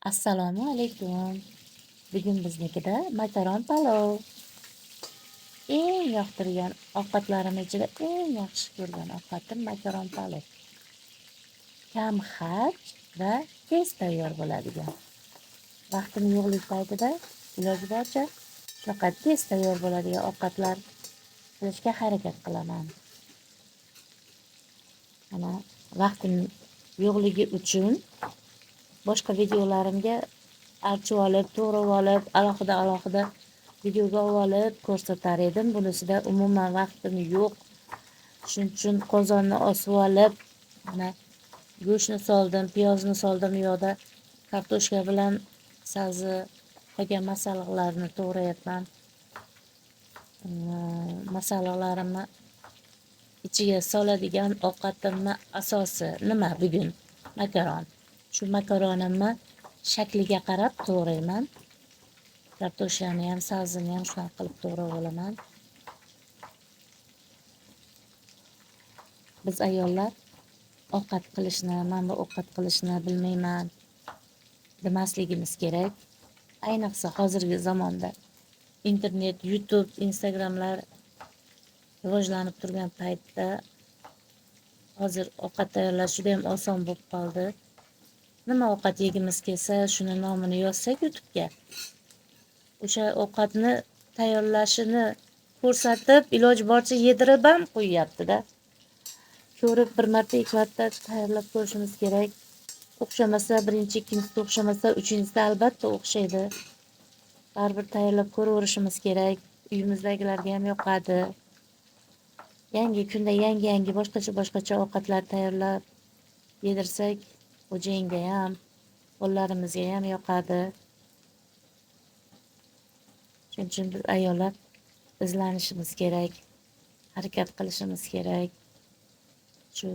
Assalomu alaykum. Bugun biznikida makaron palov. Eng yoqtirgan ovqatlarim ichida eng yaxshi ko'rgan ovqatim makaron palov. Kam xarj va tez tayyor bo'ladigan. Vaqtim yo'qlik paytida iloji boricha shunaqa tez tayyor bo'ladigan ovqatlar qilishga harakat qilaman. Mana vaqtim yo'qligi uchun boshqa videolarimga archib olib, to'g'rab olib, alohida videoga olib ko'rsatar edim. Bunisida umuman vaqtim yo'q. Shuning uchun qozonni osib olib, mana go'shtni soldim, piyozni soldim, u yoqda kartoshka bilan sabzi qolgan masalliqlarni to'g'rayapman. Masalliqlarimni ichiga soladigan ovqatimni asosi nima bugun? Makaron. Shu makaronimni shakliga qarab to'g'rayman. Kartoshkani ham, sabzini ham shunaqa qilib to'g'rab olaman. Biz ayollar ovqat qilishni, men bu ovqat qilishni bilmayman demasligimiz kerak. Ayniqsa hozirgi zamonda internet, YouTube, Instagramlar rivojlanib turgan paytda hozir ovqat tayyorlash juda ham oson bo'lib qoldi. Nima ovqat yegimiz kelsa, shuni nomini yozsak YouTube'ga, o'sha ovqatni tayyorlashini ko'rsatib, iloji boricha yedirib ham qo'yyapti-da. Ko'rib bir marta, ikki marta tayyorlab ko'rishimiz kerak. O'xshamasa, birinchi, ikkinchisida o'xshamasa, uchinchisida albatta o'xshaydi. Baribir tayyorlab ko'raverishimiz kerak. Uyimizdagilarga ham yoqadi. Yangi kunda yangi boshqacha ovqatlar tayyorlab yedirsak, xo'jayinga ham, bolalarimizga ham yoqadi. Shuning uchun biz ayollar izlanishimiz kerak, harakat qilishimiz kerak. Shu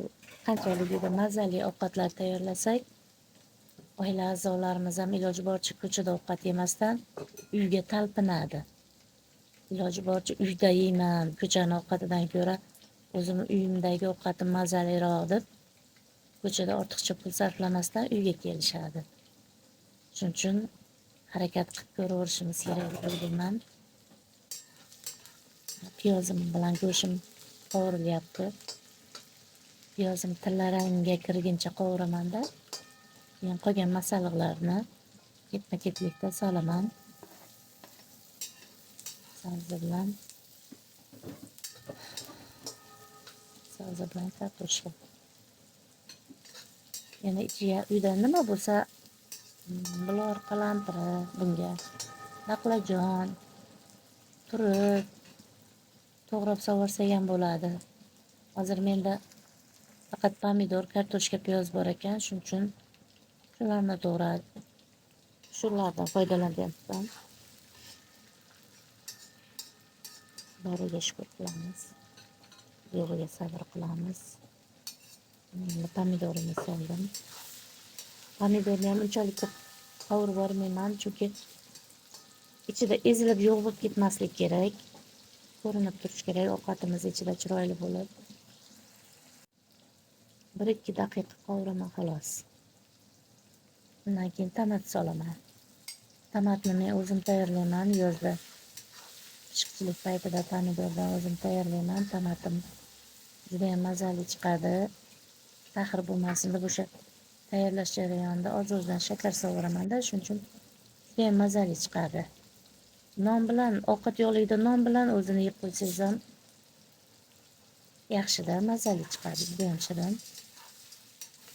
qanchalik mazali ovqatlar tayyorlasak, oila a'zolarimiz ham iloji boricha ko'chada ovqat yemasdan uyga talpinadi. Iloji boricha uyda yeyman, ko'chani ovqatidan ko'ra o'zimni uyimdagi ovqatim mazaliroq deb ko'chada ortiqcha pul sarflamasdan uyga kelishadi. Shuning uchun harakat qilib ko'raverishimiz kerak bo'lgan. Piyozim bilan go'shtim qovurilyapti. Piyozim tillarangga kirguncha qovuraman-da. Keyin qolgan masalliqlarni ketma-ketlikda solaman. Sabzi bilan kartoshka. Yana ichiga uyda nima bo'lsa, bular qalampiri, bunga baqlajon, turib to'g'rab sovursak ham bo'ladi. Hozir menda faqat pomidor, kartoshka, piyoz bor ekan, shuning uchun shularni to'g'rab, shulardan foydalanyapman. Boriga shukur qilamiz. Yo'g'iga sabr qilamiz. Pomidorni soldim. Pomidorni ham unchalik ko'p qovurib yubormayman, chunki ichida ezilib yo'q bo'lib ketmaslik kerak. Ko'rinib turish kerak, ovqatimiz ichida chiroyli bo'lib. 1-2 daqiqa qovuraman xolos. Undan keyin tomat solaman. Tomatni men o'zim tayyorlayman yozda. Pishiqchilik paytida pomidordan o'zim tayyorlayman. Tomatim juda ham mazali chiqadi. Taxir bo'lmasin deb o'sha tayyorlash jarayonida oz-ozdan shakar sovuraman-da, shuning uchun juda ham mazali chiqadi. Non bilan, ovqat yo'qligida non bilan o'zini yeb qo'ysangiz ham yaxshida, mazali chiqadi, juda ham shirin.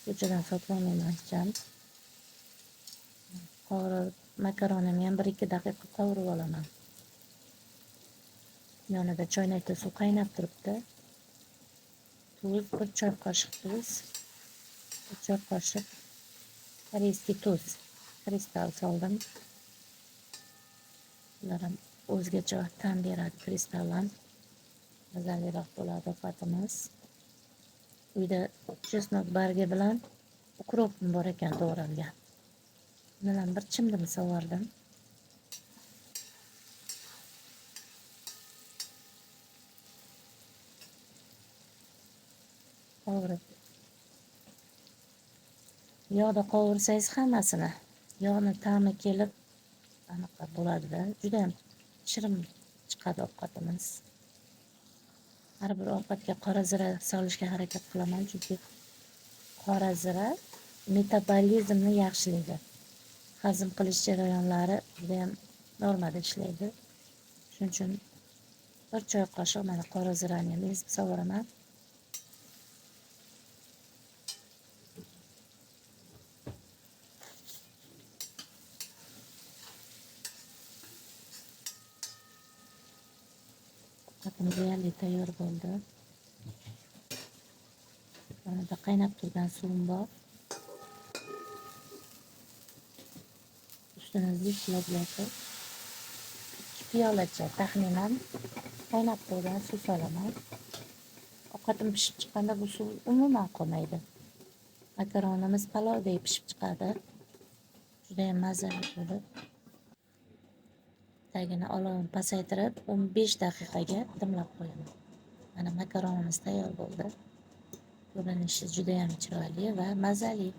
Ko'chadan sotolmayman hech ham. Makaronimni ham 1-2 daqiqa qovurib olaman. Yonida choynakda suv qaynab turibdi. Tuz, 1 choy qoshiq tuz, 1 choy qoshiq koreyskiy tuz, kristal soldim. Ular ham o'zgacha ta'm beradi, kristal ham mazaliroq bo'ladi ovqatimiz. Uyda chesnok bargi bilan ukropim bor ekan to'g'ralgan. Bilan bir chimdim sovardim. Qovurib. Yog'da qovursangiz hammasini Yog'ni ta'mi kelib anaqa bo'ladi-da, juda ham shirin chiqadi ovqatimiz. Har bir ovqatga qora zira solishga harakat qilaman, chunki qora zira metabolizmni yaxshilaydi. Hazm qilish jarayonlari juda ham normada ishlaydi. Shuning uchun bir choy qoshiq mana qora zirani ham ezib sovuraman. Ovqatim deyarli tayyor bo'ldi. Yonida qaynab turgan suvim bor. Ustini zichlab-zichlab 2 piyolacha taxminan qaynab turgan suv solaman. Ovqatim pishib chiqqanda bu suv umuman qolmaydi. Makaronimiz palovdek pishib chiqadi. Juda ham mazali bo'lib. Tagini olovni pasaytirib 15 daqiqaga dimlab qo'yaman. Mana makaronimiz tayyor bo'ldi. Ko'rinishi juda ham chiroyli va mazali.